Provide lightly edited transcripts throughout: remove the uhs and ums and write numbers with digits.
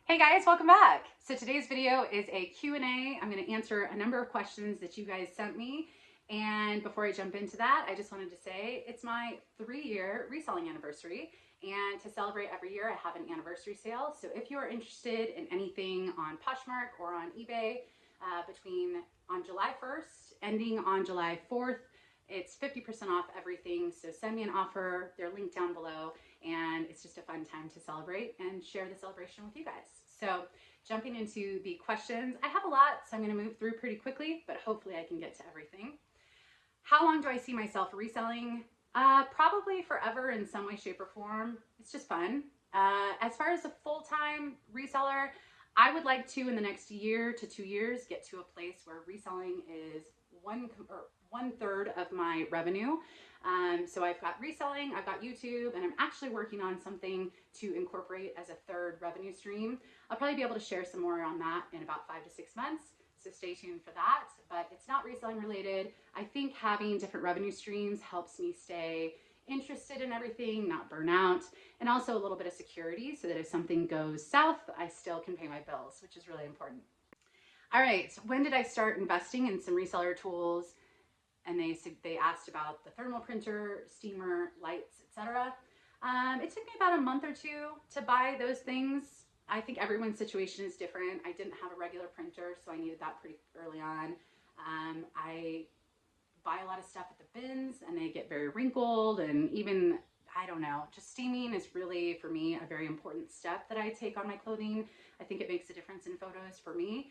Hey guys, welcome back. So today's video is a Q&A. I'm going to answer a number of questions that you guys sent me. And before I jump into that, I just wanted to say it's my 3-year reselling anniversary. And to celebrate every year, I have an anniversary sale. So if you are interested in anything on Poshmark or on eBay on July 1st, ending on July 4th, it's 50% off everything. So send me an offer. They're linked down below. And it's just a fun time to celebrate and share the celebration with you guys. So jumping into the questions, I have a lot, so I'm going to move through pretty quickly, but hopefully I can get to everything. How long do I see myself reselling? Probably forever in some way, shape, or form. It's just fun. As far as a full-time reseller, I would like to, in the next year to 2 years, get to a place where reselling is one third of my revenue. So I've got reselling, I've got YouTube, and I'm actually working on something to incorporate as a third revenue stream. I'll probably be able to share some more on that in about 5 to 6 months. So stay tuned for that, but it's not reselling related. I think having different revenue streams helps me stay interested in everything, not burn out, and also a little bit of security so that if something goes south, I still can pay my bills, which is really important. All right, when did I start investing in some reseller tools? And they asked about the thermal printer, steamer, lights, etc. It took me about a month or two to buy those things. I think everyone's situation is different. I didn't have a regular printer, so I needed that pretty early on. I buy a lot of stuff at the bins and they get very wrinkled, and even, I don't know, just steaming is really, for me, a very important step that I take on my clothing. I think it makes a difference in photos for me.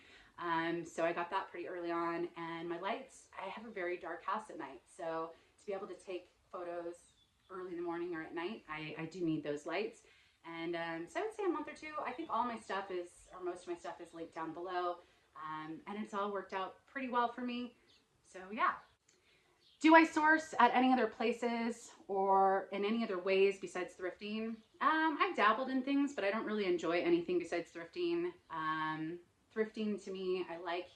So I got that pretty early on, and my lights, I have a very dark house at night. So to be able to take photos early in the morning or at night, I do need those lights. And so I would say a month or two. I think all my stuff is, or most of my stuff is linked down below. And it's all worked out pretty well for me. So yeah. Do I source at any other places or in any other ways besides thrifting? I've dabbled in things, but I don't really enjoy anything besides thrifting. Thrifting, to me, I like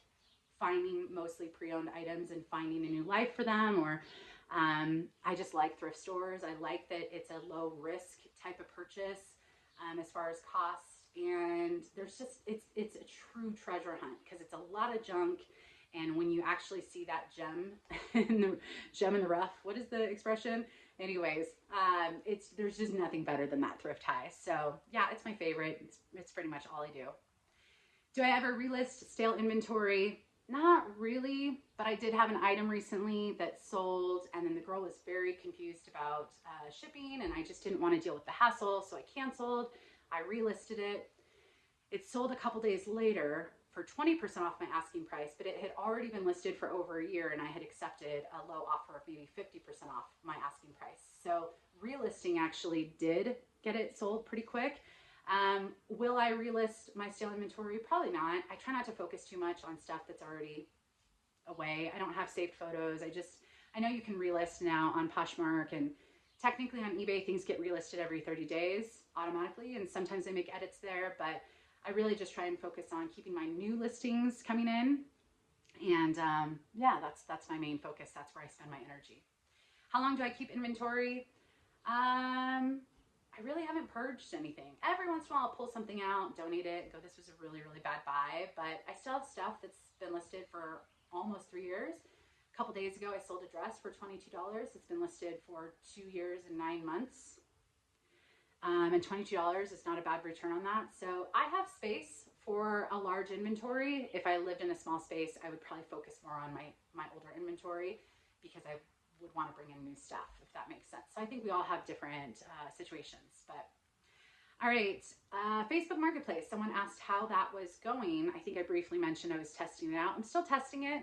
finding mostly pre-owned items and finding a new life for them, or I just like thrift stores. I like that it's a low risk type of purchase as far as cost, and there's just, it's a true treasure hunt because it's a lot of junk. And when you actually see that gem in the rough, what is the expression? Anyways, there's just nothing better than that thrift high. So yeah, it's my favorite. It's pretty much all I do. Do I ever relist stale inventory? Not really, but I did have an item recently that sold, and then the girl was very confused about shipping, and I just didn't want to deal with the hassle, so I canceled. I relisted it. It sold a couple days later for 20% off my asking price, but it had already been listed for over a year, and I had accepted a low offer of maybe 50% off my asking price. So relisting actually did get it sold pretty quick. Will I relist my stale inventory? Probably not. I try not to focus too much on stuff that's already away. I don't have saved photos. I know you can relist now on Poshmark, and technically on eBay, things get relisted every 30 days automatically, and sometimes they make edits there, but I really just try and focus on keeping my new listings coming in. And yeah, that's my main focus. That's where I spend my energy. How long do I keep inventory? I really haven't purged anything. Every once in a while I'll pull something out, donate it, go, this was a really, really bad buy, but I still have stuff that's been listed for almost 3 years. A couple days ago I sold a dress for $22. It's been listed for 2 years and 9 months. And $22 is not a bad return on that. So I have space for a large inventory. If I lived in a small space, I would probably focus more on my older inventory because I would want to bring in new stuff, if that makes sense. So I think we all have different situations, but all right. Facebook Marketplace, someone asked how that was going. I think I briefly mentioned I was testing it out. I'm still testing it.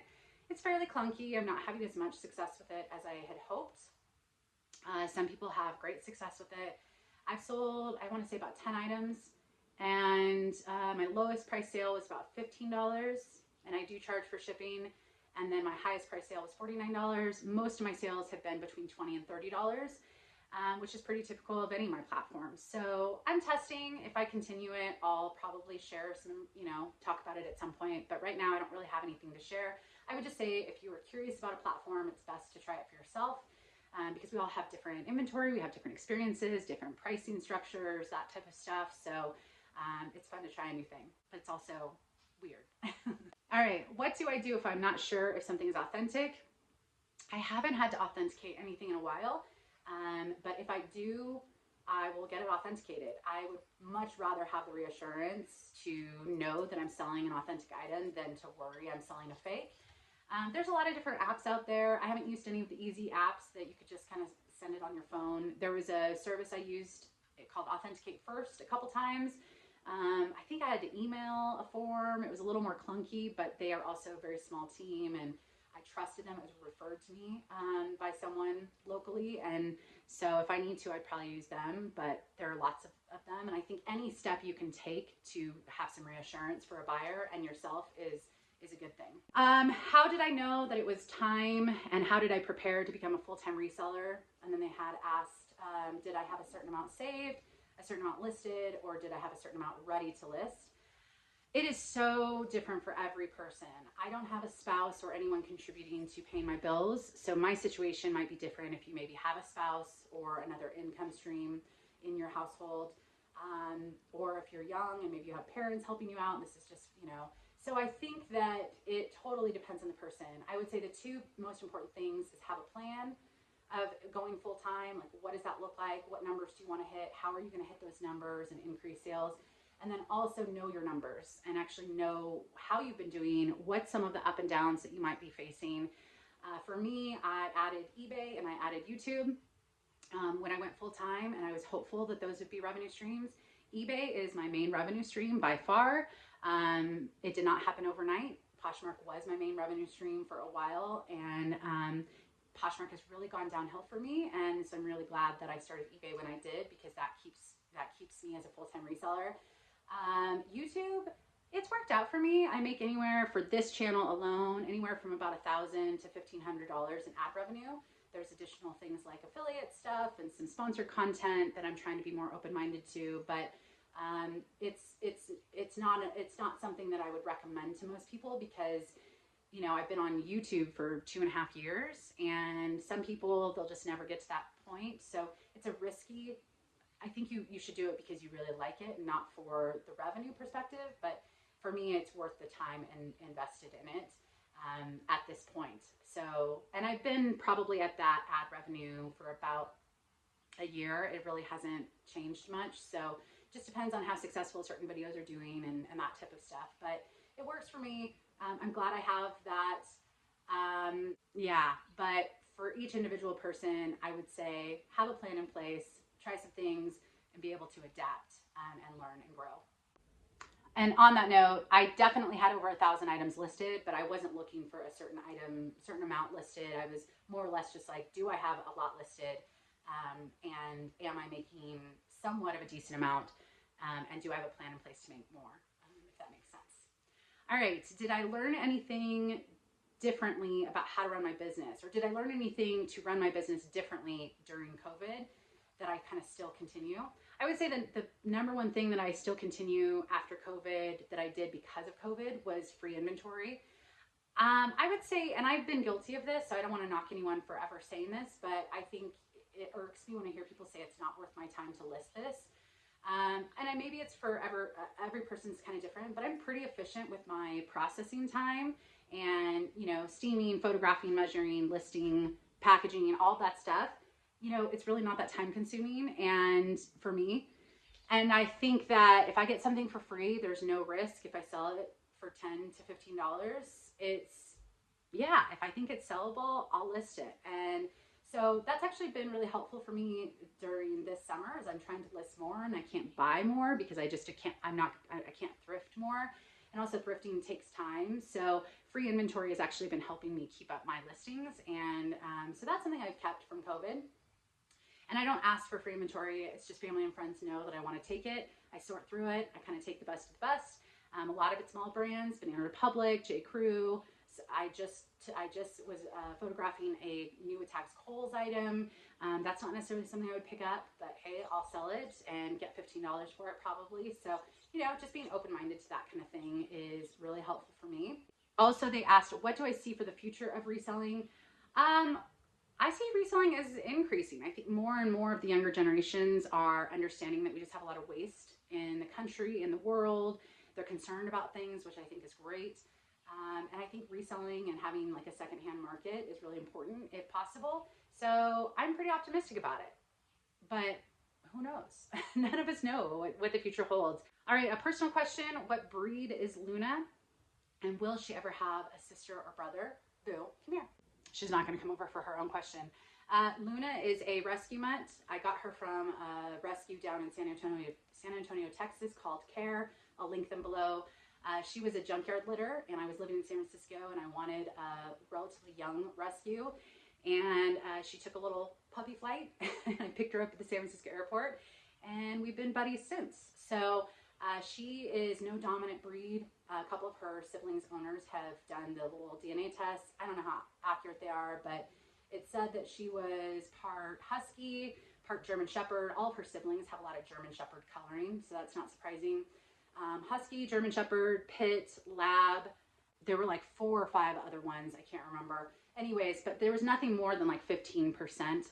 It's fairly clunky. I'm not having as much success with it as I had hoped. Some people have great success with it. I've sold, I want to say about 10 items, and my lowest price sale was about $15, and I do charge for shipping. And then my highest price sale was $49. Most of my sales have been between $20 and $30, which is pretty typical of any of my platforms. So I'm testing. If I continue it, I'll probably share some, talk about it at some point. But right now I don't really have anything to share. I would just say if you were curious about a platform, it's best to try it for yourself. Because we all have different inventory, we have different experiences, different pricing structures, that type of stuff. So It's fun to try a new thing, but it's also weird. All right, what do I do if I'm not sure if something is authentic? I haven't had to authenticate anything in a while, but if I do, I will get it authenticated. I would much rather have the reassurance to know that I'm selling an authentic item than to worry I'm selling a fake. There's a lot of different apps out there. I haven't used any of the easy apps that you could just kind of send it on your phone. There was a service I used called Authenticate First a couple times. I think I had to email a form. It was a little more clunky, but they are also a very small team, and I trusted them. It was referred to me by someone locally, and so if I need to, I'd probably use them, but there are lots of them, and I think any step you can take to have some reassurance for a buyer and yourself is a good thing. How did I know that it was time, and how did I prepare to become a full-time reseller? And then they had asked, did I have a certain amount saved, a certain amount listed, or did I have a certain amount ready to list? It is so different for every person. I don't have a spouse or anyone contributing to paying my bills, so my situation might be different if you maybe have a spouse or another income stream in your household, or if you're young and maybe you have parents helping you out, and this is just, you know. So I think that it totally depends on the person. I would say the two most important things is have a plan of going full time. Like, what does that look like? What numbers do you want to hit? How are you going to hit those numbers and increase sales? And then also know your numbers and actually know how you've been doing, what some of the up and downs that you might be facing. For me, I added eBay and I added YouTube when I went full time, and I was hopeful that those would be revenue streams. eBay is my main revenue stream by far. It did not happen overnight. Poshmark was my main revenue stream for a while, and Poshmark has really gone downhill for me, and so I'm really glad that I started eBay when I did, because that keeps me as a full-time reseller. YouTube, it's worked out for me. I make anywhere, for this channel alone, anywhere from about $1,000 to $1,500 in ad revenue. There's additional things like affiliate stuff and some sponsored content that I'm trying to be more open-minded to, but it's not something that I would recommend to most people, because, you know, I've been on YouTube for 2.5 years, and some people, they'll just never get to that point. So it's a risky, I think you should do it because you really like it, not for the revenue perspective. But for me, it's worth the time and invested in it at this point. So, and I've been probably at that ad revenue for about a year. It really hasn't changed much. So just depends on how successful certain videos are doing and that type of stuff. But it works for me. I'm glad I have that. Yeah, but for each individual person, I would say have a plan in place, try some things, and be able to adapt and learn and grow. And on that note, I definitely had over 1,000 items listed, but I wasn't looking for a certain amount listed. I was more or less just like, do I have a lot listed? And am I making somewhat of a decent amount? And do I have a plan in place to make more, if that makes sense? All right, did I learn anything differently about how to run my business? Or did I learn anything to run my business differently during COVID that I kind of still continue? I would say that the number one thing that I still continue after COVID that I did because of COVID was free inventory. I would say, and I've been guilty of this, so I don't want to knock anyone for ever saying this, but I think it irks me when I hear people say it's not worth my time to list this. And maybe it's for every person's kind of different, but I'm pretty efficient with my processing time and, you know, steaming, photographing, measuring, listing, packaging, all that stuff. You know, it's really not that time consuming and for me. And I think that if I get something for free, there's no risk. If I sell it for $10 to $15, yeah, if I think it's sellable, I'll list it. And so that's actually been really helpful for me during this summer, as I'm trying to list more and I can't buy more because I can't thrift more. And also thrifting takes time. So free inventory has actually been helping me keep up my listings. And so that's something I've kept from COVID. And I don't ask for free inventory. It's just family and friends know that I want to take it. I sort through it. I kind of take the best of the best. A lot of it's small brands, Banana Republic, J. Crew. So I just was photographing a new Tags Kohl's item. That's not necessarily something I would pick up, but hey, I'll sell it and get $15 for it probably. So, you know, just being open-minded to that kind of thing is really helpful for me. Also, they asked, what do I see for the future of reselling? I see reselling as increasing. I think more and more of the younger generations are understanding that we just have a lot of waste in the country, in the world. They're concerned about things, which I think is great. And I think reselling and having like a secondhand market is really important if possible. So I'm pretty optimistic about it, but who knows? None of us know what the future holds. All right, a personal question. What breed is Luna? And will she ever have a sister or brother? Boo, come here. She's not gonna come over for her own question. Luna is a rescue mutt. I got her from a rescue down in San Antonio, Texas called Care. I'll link them below. She was a junkyard litter, and I was living in San Francisco, and I wanted a relatively young rescue. And she took a little puppy flight, and I picked her up at the San Francisco airport, and we've been buddies since. So she is no dominant breed. A couple of her siblings owners have done the little DNA tests. I don't know how accurate they are, but it said that she was part Husky, part German Shepherd. All of her siblings have a lot of German Shepherd coloring, so that's not surprising. Husky, German Shepherd, Pit, Lab. There were like 4 or 5 other ones. I can't remember. Anyways, but there was nothing more than like 15%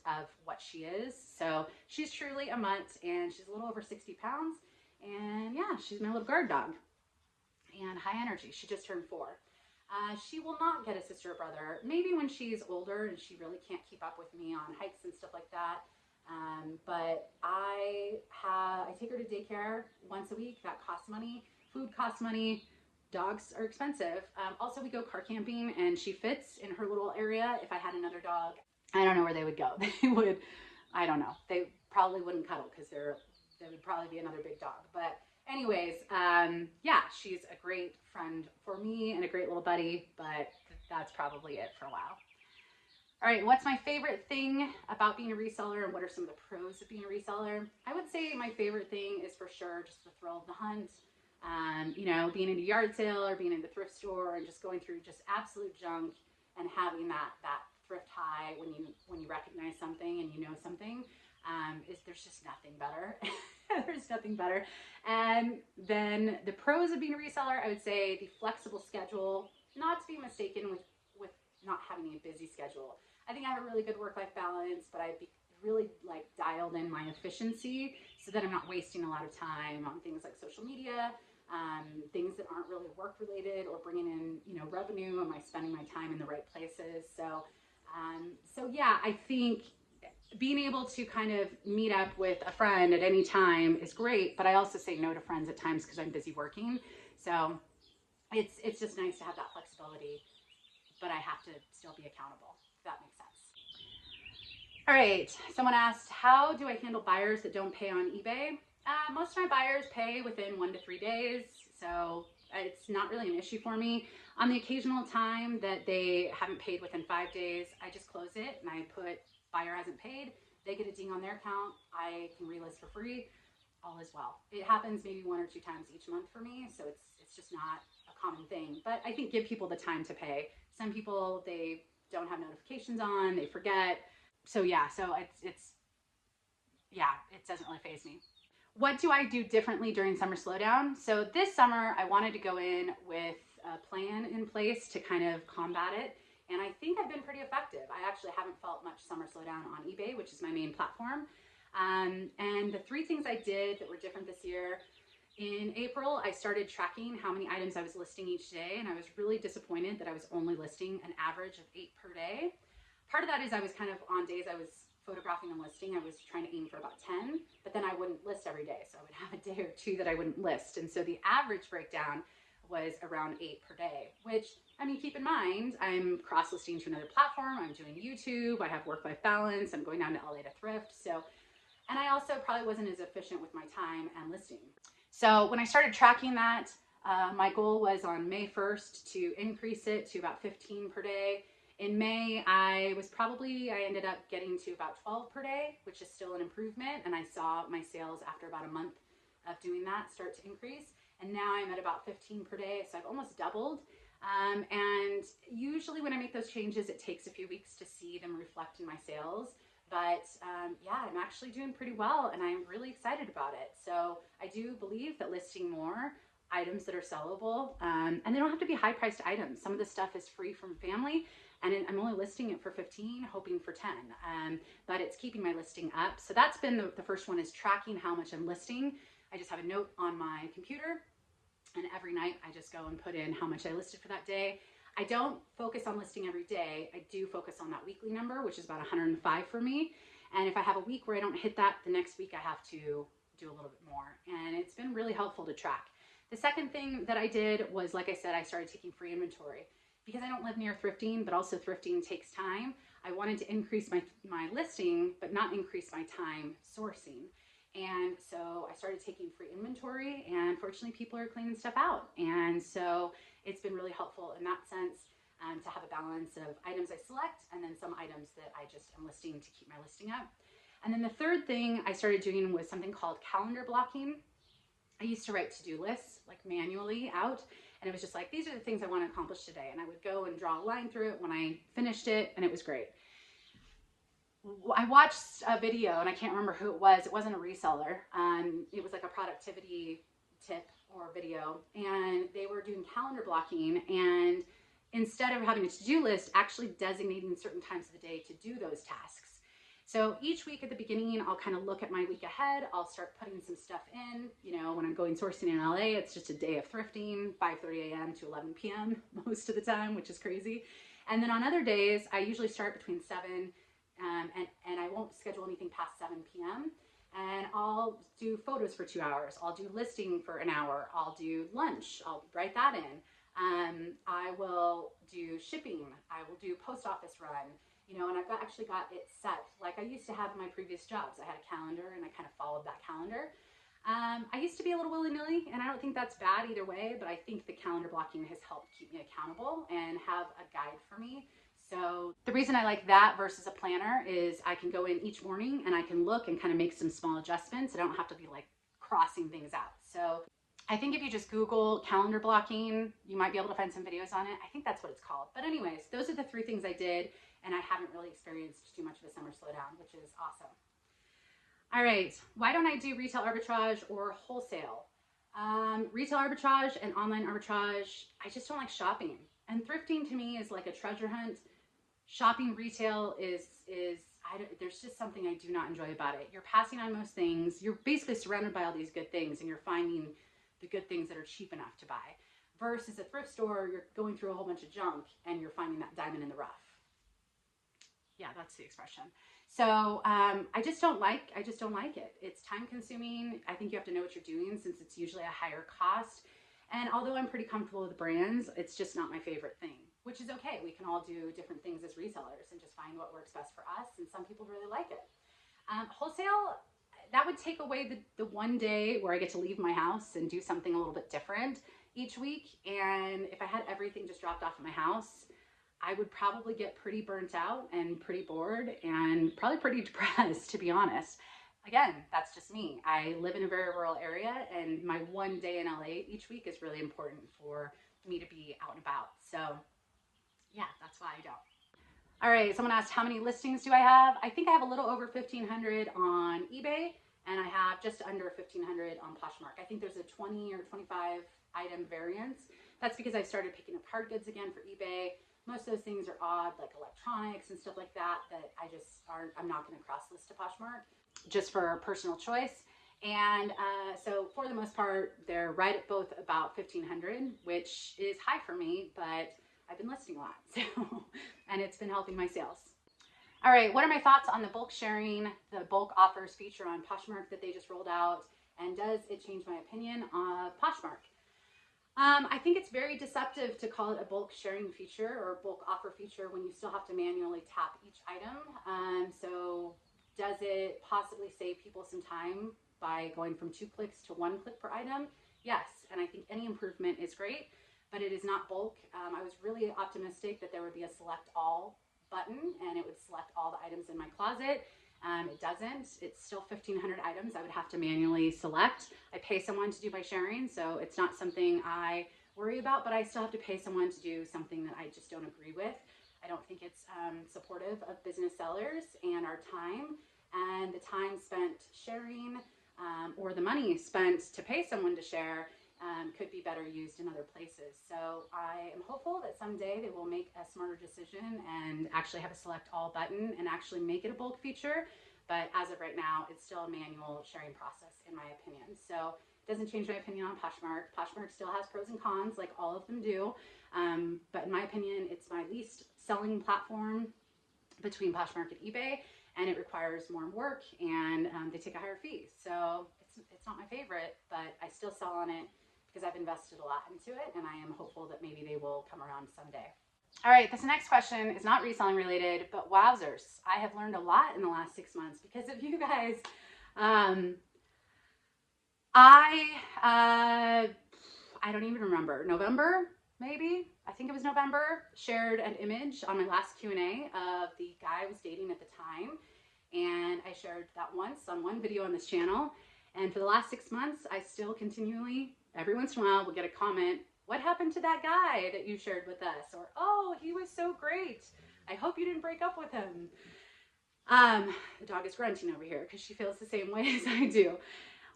of what she is. So she's truly a mutt, and she's a little over 60 pounds. And yeah, she's my little guard dog. And high energy. She just turned 4. She will not get a sister or brother. Maybe when she's older and she really can't keep up with me on hikes and stuff like that. But I take her to daycare once a week. That costs money. Food costs money. Dogs are expensive. Also, we go car camping, and she fits in her little area. If I had another dog, I don't know where they would go. They would, I don't know. They probably wouldn't cuddle because they would probably be another big dog. But anyways, yeah, she's a great friend for me and a great little buddy, but that's probably it for a while. All right, what's my favorite thing about being a reseller, and what are some of the pros of being a reseller? I would say my favorite thing is for sure just the thrill of the hunt. You know, being in a yard sale or being in the thrift store and just going through just absolute junk and having that thrift high when you recognize something and you know something. There's just nothing better. There's nothing better. And then the pros of being a reseller, I would say the flexible schedule, not to be mistaken with not having a busy schedule. I think I have a really good work-life balance, but I'd be really like dialed in my efficiency so that I'm not wasting a lot of time on things like social media, things that aren't really work related or bringing in, you know, revenue. Am I spending my time in the right places? So yeah, I think being able to kind of meet up with a friend at any time is great, but I also say no to friends at times because I'm busy working. So it's just nice to have that flexibility, but I have to still be accountable, if that makes sense. All right, someone asked, how do I handle buyers that don't pay on eBay? Most of my buyers pay within 1 to 3 days, so it's not really an issue for me. On the occasional time that they haven't paid within 5 days, I just close it and I put buyer hasn't paid. They get a ding on their account. I can relist for free. All is well. It happens maybe 1 or 2 times each month for me, so it's just not a common thing. But I think give people the time to pay. Some people, they don't have notifications on, they forget. So yeah, it doesn't really faze me. What do I do differently during summer slowdown? So this summer, I wanted to go in with a plan in place to kind of combat it. And I think I've been pretty effective. I actually haven't felt much summer slowdown on eBay, which is my main platform. And the 3 things I did that were different this year: in April, I started tracking how many items I was listing each day, and I was really disappointed that I was only listing an average of 8 per day. Part of that is I was kind of on days I was photographing and listing, I was trying to aim for about 10, but then I wouldn't list every day. So I would have a day or 2 that I wouldn't list. And so the average breakdown was around 8 per day, which, I mean, keep in mind, I'm cross-listing to another platform, I'm doing YouTube, I have work-life balance, I'm going down to LA to thrift. So, and I also probably wasn't as efficient with my time and listing. So when I started tracking that, my goal was on May 1st to increase it to about 15 per day. In May, I ended up getting to about 12 per day, which is still an improvement. And I saw my sales after about a month of doing that start to increase. And now I'm at about 15 per day. So I've almost doubled. And usually when I make those changes, it takes a few weeks to see them reflect in my sales. But yeah, I'm actually doing pretty well and I'm really excited about it. So I do believe that listing more items that are sellable, and they don't have to be high priced items. Some of the stuff is free from family, and I'm only listing it for 15, hoping for 10, but it's keeping my listing up. So that's been the first one, is tracking how much I'm listing. I just have a note on my computer, and every night I just go and put in how much I listed for that day. I don't focus on listing every day. I do focus on that weekly number, which is about 105 for me. And if I have a week where I don't hit that, the next week I have to do a little bit more. And it's been really helpful to track. The second thing that I did was, like I said, I started taking free inventory. Because I don't live near thrifting, but also thrifting takes time, I wanted to increase my listing, but not increase my time sourcing. And so I started taking free inventory, and fortunately people are cleaning stuff out. And so it's been really helpful in that sense, to have a balance of items I select and then some items that I just am listing to keep my listing up. And then the third thing I started doing was something called calendar blocking. I used to write to-do lists like manually out, and it was just like, these are the things I want to accomplish today. And I would go and draw a line through it when I finished it, and it was great. I watched a video, and I can't remember who it was. It wasn't a reseller. It was like a productivity tip or video, and they were doing calendar blocking, and instead of having a to-do list, actually designating certain times of the day to do those tasks. So each week at the beginning, I'll kind of look at my week ahead. I'll start putting some stuff in. You know, when I'm going sourcing in LA, it's just a day of thrifting, 5:30 a.m. to 11 p.m. most of the time, which is crazy. And then on other days, I usually start between 7 and I won't schedule anything past 7 p.m. And I'll do photos for 2 hours. I'll do listing for an hour. I'll do lunch. I'll write that in. I will do shipping. I will do post office run. You know, and I've actually got it set like I used to have in my previous jobs. I had a calendar, and I kind of followed that calendar. I used to be a little willy-nilly, and I don't think that's bad either way, but I think the calendar blocking has helped keep me accountable and have a guide for me. So the reason I like that versus a planner is I can go in each morning and I can look and kind of make some small adjustments. I don't have to be like crossing things out. So I think if you just Google calendar blocking, you might be able to find some videos on it. I think that's what it's called. But anyways, those are the 3 things I did, and I haven't really experienced too much of a summer slowdown, which is awesome. All right, why don't I do retail arbitrage or wholesale? Retail arbitrage and online arbitrage, I just don't like shopping. And thrifting to me is like a treasure hunt. Shopping retail there's just something I do not enjoy about it. You're passing on most things. You're basically surrounded by all these good things, and you're finding the good things that are cheap enough to buy. Versus a thrift store, you're going through a whole bunch of junk and you're finding that diamond in the rough. Yeah, that's the expression. So I just don't like it. It's time consuming. I think you have to know what you're doing since it's usually a higher cost. And although I'm pretty comfortable with brands, it's just not my favorite thing, which is okay. We can all do different things as resellers and just find what works best for us. And some people really like it. Wholesale, that would take away the one day where I get to leave my house and do something a little bit different each week. And if I had everything just dropped off at my house, I would probably get pretty burnt out and pretty bored and probably pretty depressed, to be honest. Again, that's just me. I live in a very rural area, and my one day in LA each week is really important for me to be out and about. So yeah, that's why I don't. All right, someone asked how many listings do I have? I think I have a little over 1,500 on eBay, and I have just under 1,500 on Poshmark. I think there's a 20 or 25 item variance. That's because I've started picking up hard goods again for eBay. Most of those things are odd, like electronics and stuff like that, I'm not gonna cross list to Poshmark just for personal choice. And so for the most part, they're right at both about 1,500, which is high for me, but I've been listing a lot, so, and it's been helping my sales. All right, what are my thoughts on the bulk sharing, the bulk offers feature on Poshmark that they just rolled out, and does it change my opinion of Poshmark? I think it's very deceptive to call it a bulk sharing feature or bulk offer feature when you still have to manually tap each item. So does it possibly save people some time by going from 2 clicks to 1 click per item? Yes, and I think any improvement is great, but it is not bulk. I was really optimistic that there would be a select all button and it would select all the items in my closet. It doesn't. It's still 1,500 items I would have to manually select. I pay someone to do my sharing, so it's not something I worry about, but I still have to pay someone to do something that I just don't agree with. I don't think it's supportive of business sellers and our time, and the time spent sharing or the money spent to pay someone to share could be better used in other places. So I am hopeful that someday they will make a smarter decision and actually have a select all button and actually make it a bulk feature. but as of right now, it's still a manual sharing process in my opinion. So it doesn't change my opinion on Poshmark. Poshmark still has pros and cons, like all of them do. But in my opinion, it's my least selling platform between Poshmark and eBay, and it requires more work, and they take a higher fee. So it's not my favorite, but I still sell on it because I've invested a lot into it, and I am hopeful that maybe they will come around someday. All right, this next question is not reselling related, but wowzers, I have learned a lot in the last 6 months because of you guys. I don't even remember, November, maybe? I think it was November, shared an image on my last Q&A of the guy I was dating at the time. And I shared that once on one video on this channel. And for the last 6 months, I still continually, every once in a while, will get a comment, what happened to that guy that you shared with us? Or, oh, he was so great. I hope you didn't break up with him. The dog is grunting over here because she feels the same way as I do.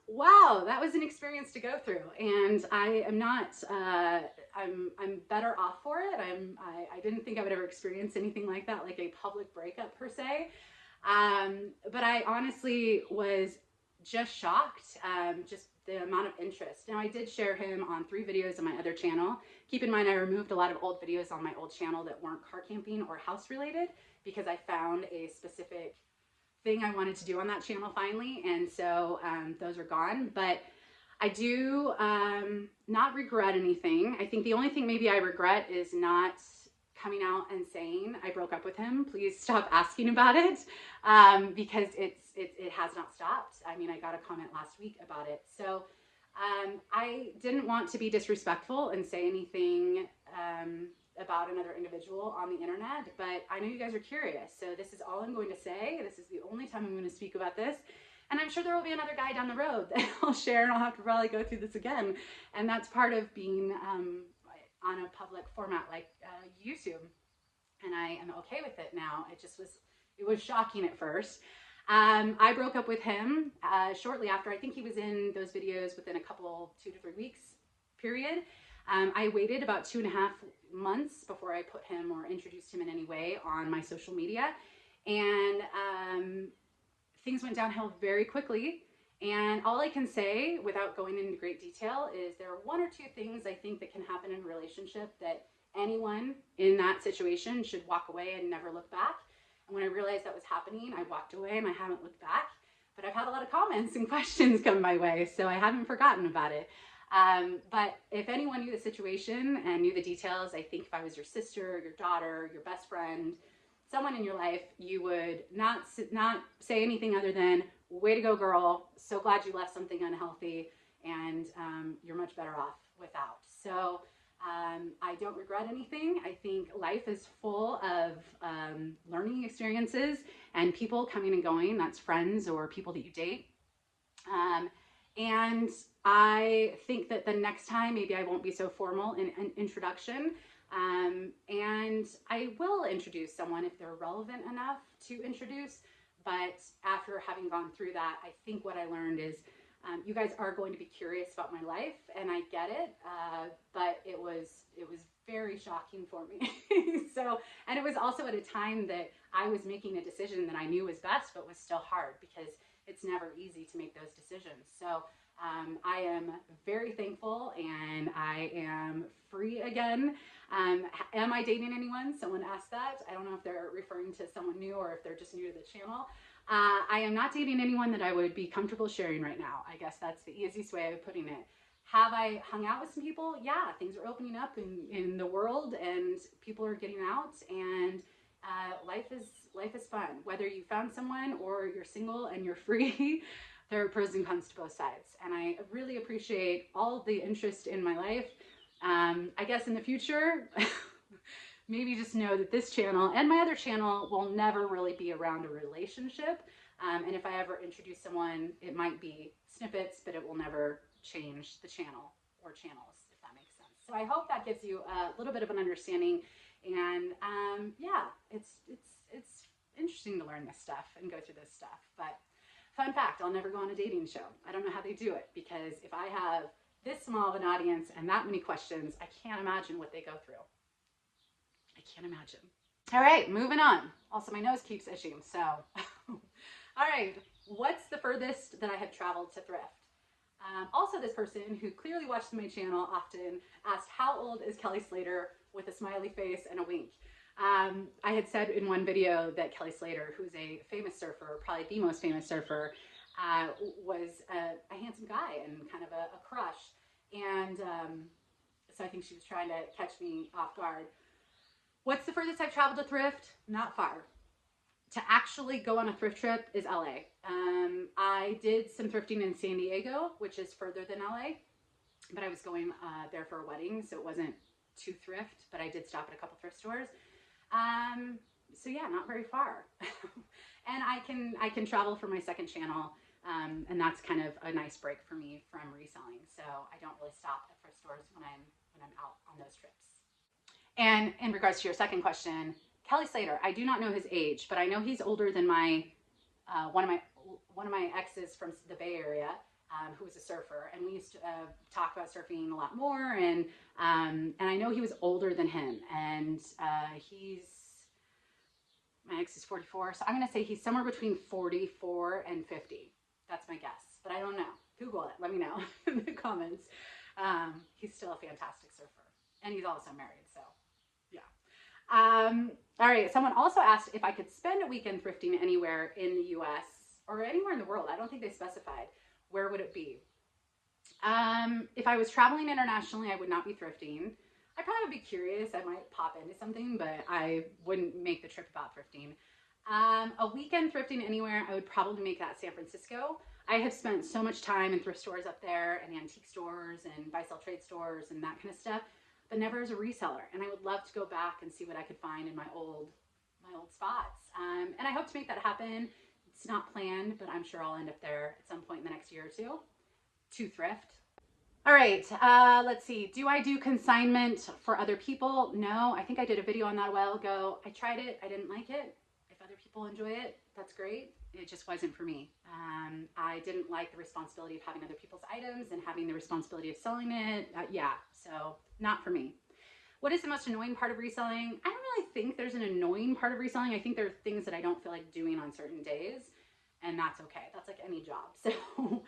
Wow, that was an experience to go through, and I am not, I'm better off for it. I didn't think I would ever experience anything like that, like a public breakup per se. But I honestly was just shocked, just the amount of interest. Now I did share him on 3 videos on my other channel. Keep in mind, I removed a lot of old videos on my old channel that weren't car camping or house related because I found a specific thing I wanted to do on that channel finally, and so those are gone. But I do not regret anything. I think the only thing maybe I regret is not coming out and saying I broke up with him. Please stop asking about it, because it has not stopped. I mean, I got a comment last week about it. So I didn't want to be disrespectful and say anything about another individual on the internet, but I know you guys are curious, so this is all I'm going to say. This is the only time I'm going to speak about this, and I'm sure there will be another guy down the road that I'll share, and I'll have to probably go through this again, and that's part of being on a public format like YouTube, and I am okay with it now. It was shocking at first. I broke up with him shortly after. I think he was in those videos within a couple, 2 to 3 weeks period. I waited about 2.5 months before I put him or introduced him in any way on my social media, and things went downhill very quickly. And all I can say without going into great detail is there are 1 or 2 things I think that can happen in a relationship that anyone in that situation should walk away and never look back. And when I realized that was happening, I walked away and I haven't looked back, but I've had a lot of comments and questions come my way, so I haven't forgotten about it. But if anyone knew the situation and knew the details, I think if I was your sister, your daughter, your best friend, someone in your life, you would not say anything other than, way to go, girl. So glad you left something unhealthy, and you're much better off without. So I don't regret anything. I think life is full of learning experiences and people coming and going. That's friends or people that you date. And I think that the next time, maybe I won't be so formal in an introduction, and I will introduce someone if they're relevant enough to introduce. But after having gone through that, I think what I learned is you guys are going to be curious about my life, and I get it, but it was very shocking for me. So, and it was also at a time that I was making a decision that I knew was best, but was still hard because it's never easy to make those decisions. So I am very thankful, and I am free again. Am I dating anyone? Someone asked that. I don't know if they're referring to someone new or if they're just new to the channel. I am not dating anyone that I would be comfortable sharing right now. I guess that's the easiest way of putting it. Have I hung out with some people? Yeah, things are opening up in the world, and people are getting out, and life is fun. Whether you found someone or you're single and you're free, there are pros and cons to both sides. And I really appreciate all of the interest in my life. I guess in the future, maybe just know that this channel and my other channel will never really be around a relationship. And if I ever introduce someone, it might be snippets, but it will never change the channel or channels, if that makes sense. So I hope that gives you a little bit of an understanding. And yeah, it's interesting to learn this stuff and go through this stuff. But fun fact, I'll never go on a dating show. I don't know how they do it, because if I have this small of an audience and that many questions, I can't imagine what they go through. I can't imagine. All right, moving on. Also, my nose keeps itching, so. All right, what's the furthest that I have traveled to thrift? Also, this person who clearly watches my channel often asked, how old is Kelly Slater, with a smiley face and a wink. I had said in one video that Kelly Slater, who's a famous surfer, probably the most famous surfer, was a handsome guy and kind of a crush. And so I think she was trying to catch me off guard. What's the furthest I've traveled to thrift? Not far. To actually go on a thrift trip is LA. I did some thrifting in San Diego, which is further than LA, but I was going there for a wedding, so it wasn't to thrift, but I did stop at a couple thrift stores. So yeah, not very far. And I can travel for my second channel, and that's kind of a nice break for me from reselling. So I don't really stop at thrift stores when I'm out on those trips. And in regards to your second question, Kelly Slater, I do not know his age, but I know he's older than my one of my exes from the Bay Area, who was a surfer, and we used to talk about surfing a lot more. And I know he was older than him, and my ex is 44, so I'm gonna say he's somewhere between 44 and 50. That's my guess, but I don't know. Google it. Let me know in the comments. He's still a fantastic surfer, and he's also married, so yeah. All right, someone also asked if I could spend a weekend thrifting anywhere in the US or anywhere in the world. I don't think they specified. Where would it be? If I was traveling internationally, I would not be thrifting. I probably would be curious. I might pop into something, but I wouldn't make the trip about thrifting. A weekend thrifting anywhere, I would probably make that San Francisco. I have spent so much time in thrift stores up there and antique stores and buy-sell trade stores and that kind of stuff, but never as a reseller. And I would love to go back and see what I could find in my old spots. And I hope to make that happen. It's not planned, but I'm sure I'll end up there at some point in the next year or two to thrift. All right, let's see. Do I do consignment for other people? No, I think I did a video on that a while ago. I tried it. I didn't like it. If other people enjoy it, that's great. It just wasn't for me. I didn't like the responsibility of having other people's items and having the responsibility of selling it. Yeah, so not for me. What is the most annoying part of reselling? I don't really think there's an annoying part of reselling. I think there are things that I don't feel like doing on certain days, and that's okay. That's like any job. So,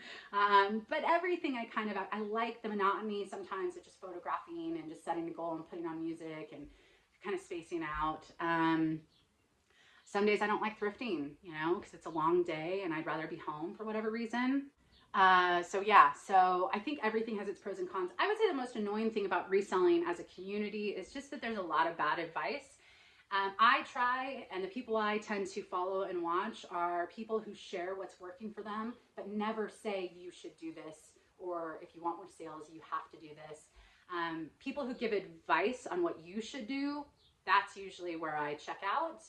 but everything I like the monotony sometimes of just photographing and just setting a goal and putting on music and kind of spacing out. Some days I don't like thrifting, you know, because it's a long day and I'd rather be home for whatever reason. So yeah, so I think everything has its pros and cons. I would say the most annoying thing about reselling as a community is just that there's a lot of bad advice. I try, and the people I tend to follow and watch are people who share what's working for them, but never say you should do this, or if you want more sales, you have to do this. People who give advice on what you should do, that's usually where I check out,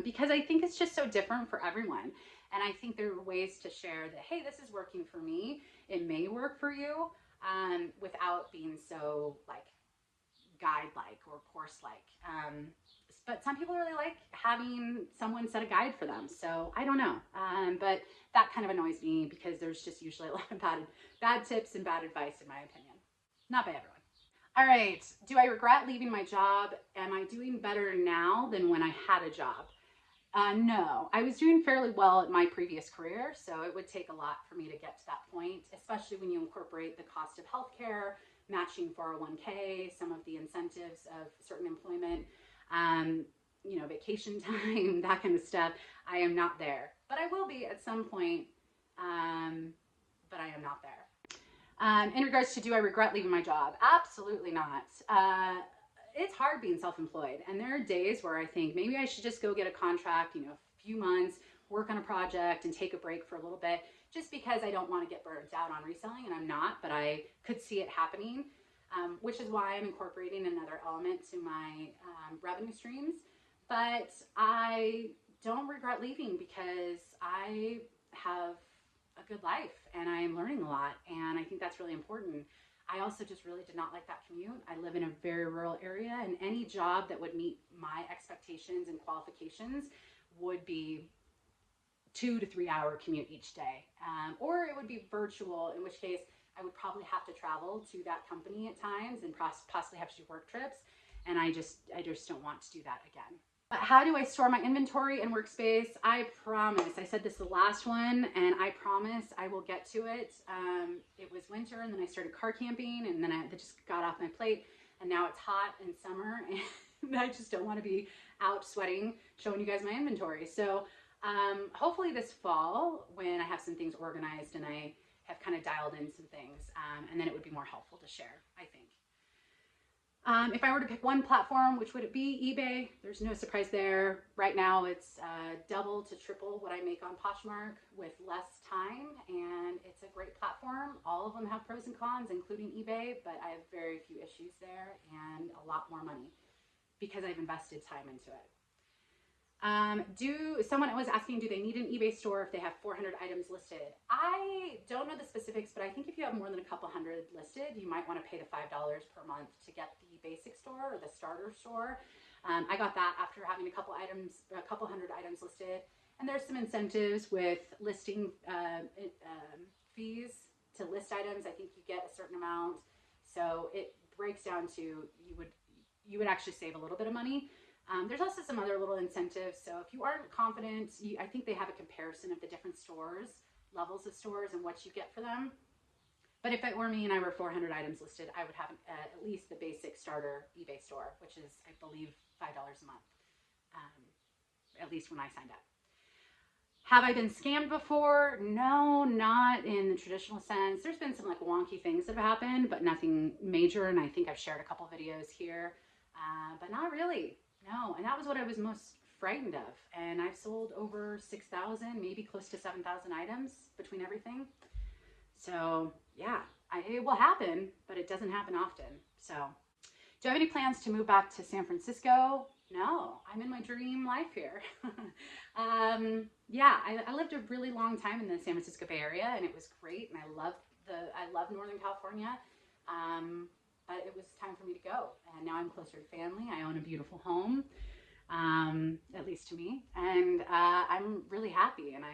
because I think it's just so different for everyone. And I think there are ways to share that, hey, this is working for me. It may work for you, without being so like guide-like or course-like. But some people really like having someone set a guide for them. So I don't know. But that kind of annoys me because there's just usually a lot of bad tips and bad advice in my opinion. Not by everyone. All right. Do I regret leaving my job? Am I doing better now than when I had a job? No, I was doing fairly well at my previous career, so it would take a lot for me to get to that point, especially when you incorporate the cost of healthcare, matching 401k, some of the incentives of certain employment, you know, vacation time, that kind of stuff. I am not there, but I will be at some point, but I am not there. In regards to do I regret leaving my job? Absolutely not. It's hard being self-employed, and there are days where I think maybe I should just go get a contract, you know, a few months, work on a project and take a break for a little bit, just because I don't want to get burnt out on reselling, and I'm not, but I could see it happening, which is why I'm incorporating another element to my revenue streams. But I don't regret leaving because I have a good life and I am learning a lot, and I think that's really important. I also just really did not like that commute. I live in a very rural area, and any job that would meet my expectations and qualifications would be 2 to 3 hour commute each day. Or it would be virtual, in which case I would probably have to travel to that company at times and possibly have to do work trips. And I just don't want to do that again. But how do I store my inventory in Workspace? I promise, I said this the last one, and I promise I will get to it. It was winter, and then I started car camping, and then that just got off my plate, and now it's hot in summer, and I just don't want to be out sweating, showing you guys my inventory. So hopefully this fall, when I have some things organized and I have kind of dialed in some things, and then it would be more helpful to share, I think. If I were to pick one platform, which would it be? eBay. There's no surprise there. Right now it's double to triple what I make on Poshmark with less time, and it's a great platform. All of them have pros and cons, including eBay, but I have very few issues there and a lot more money because I've invested time into it. Someone was asking, do they need an eBay store if they have 400 items listed? I don't know the specifics, but I think if you have more than a couple hundred listed, you might want to pay the $5 per month to get the basic store or the starter store. I got that after having a couple hundred items listed. And there's some incentives with listing fees to list items. I think you get a certain amount. So it breaks down to, you would actually save a little bit of money. There's also some other little incentives. So if you aren't confident, I think they have a comparison of the different stores, levels of stores, and what you get for them. But if it were me and I were 400 items listed, I would have at least the basic starter eBay store, which is, I believe, $5 a month, at least when I signed up. Have I been scammed before? No, not in the traditional sense. There's been some like wonky things that have happened, but nothing major. And I think I've shared a couple videos here, but not really. No, and that was what I was most frightened of. And I've sold over 6,000, maybe close to 7,000 items between everything. So yeah, it will happen, but it doesn't happen often. So do I have any plans to move back to San Francisco? No, I'm in my dream life here. Yeah, I lived a really long time in the San Francisco Bay Area, and it was great. And I love Northern California. But it was time for me to go. And now I'm closer to family. I own a beautiful home, at least to me. And I'm really happy, and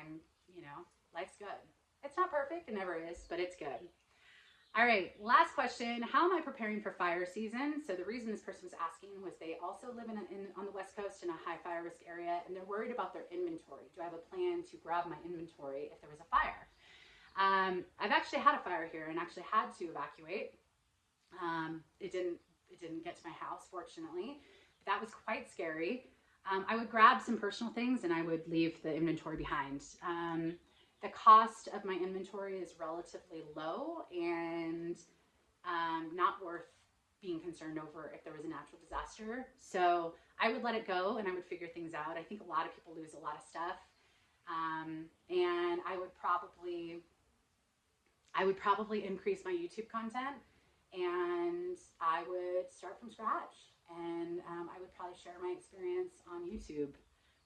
life's good. It's not perfect, it never is, but it's good. All right, last question. How am I preparing for fire season? So the reason this person was asking was they also live on the West Coast in a high fire risk area, and they're worried about their inventory. Do I have a plan to grab my inventory if there was a fire? I've actually had a fire here and actually had to evacuate. It didn't get to my house, fortunately. But that was quite scary. I would grab some personal things and I would leave the inventory behind. The cost of my inventory is relatively low and not worth being concerned over if there was a natural disaster. So I would let it go and I would figure things out. I think a lot of people lose a lot of stuff. And I would probably increase my YouTube content, and I would start from scratch, and I would probably share my experience on YouTube,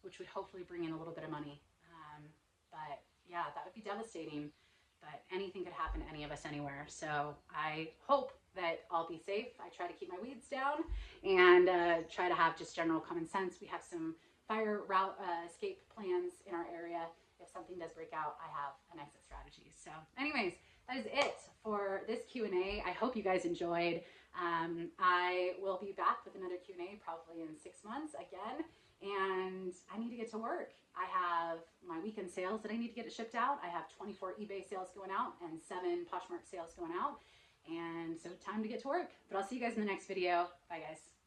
which would hopefully bring in a little bit of money. But yeah, that would be devastating, but anything could happen to any of us anywhere. So I hope that I'll be safe. I try to keep my weeds down and try to have just general common sense. We have some fire route escape plans in our area. If something does break out, I have an exit strategy. So anyways, that is it for this Q&A. I hope you guys enjoyed. I will be back with another Q&A probably in 6 months again, and I need to get to work. I have my weekend sales that I need to get it shipped out. I have 24 eBay sales going out and 7 Poshmark sales going out, and so time to get to work. But I'll see you guys in the next video. Bye guys.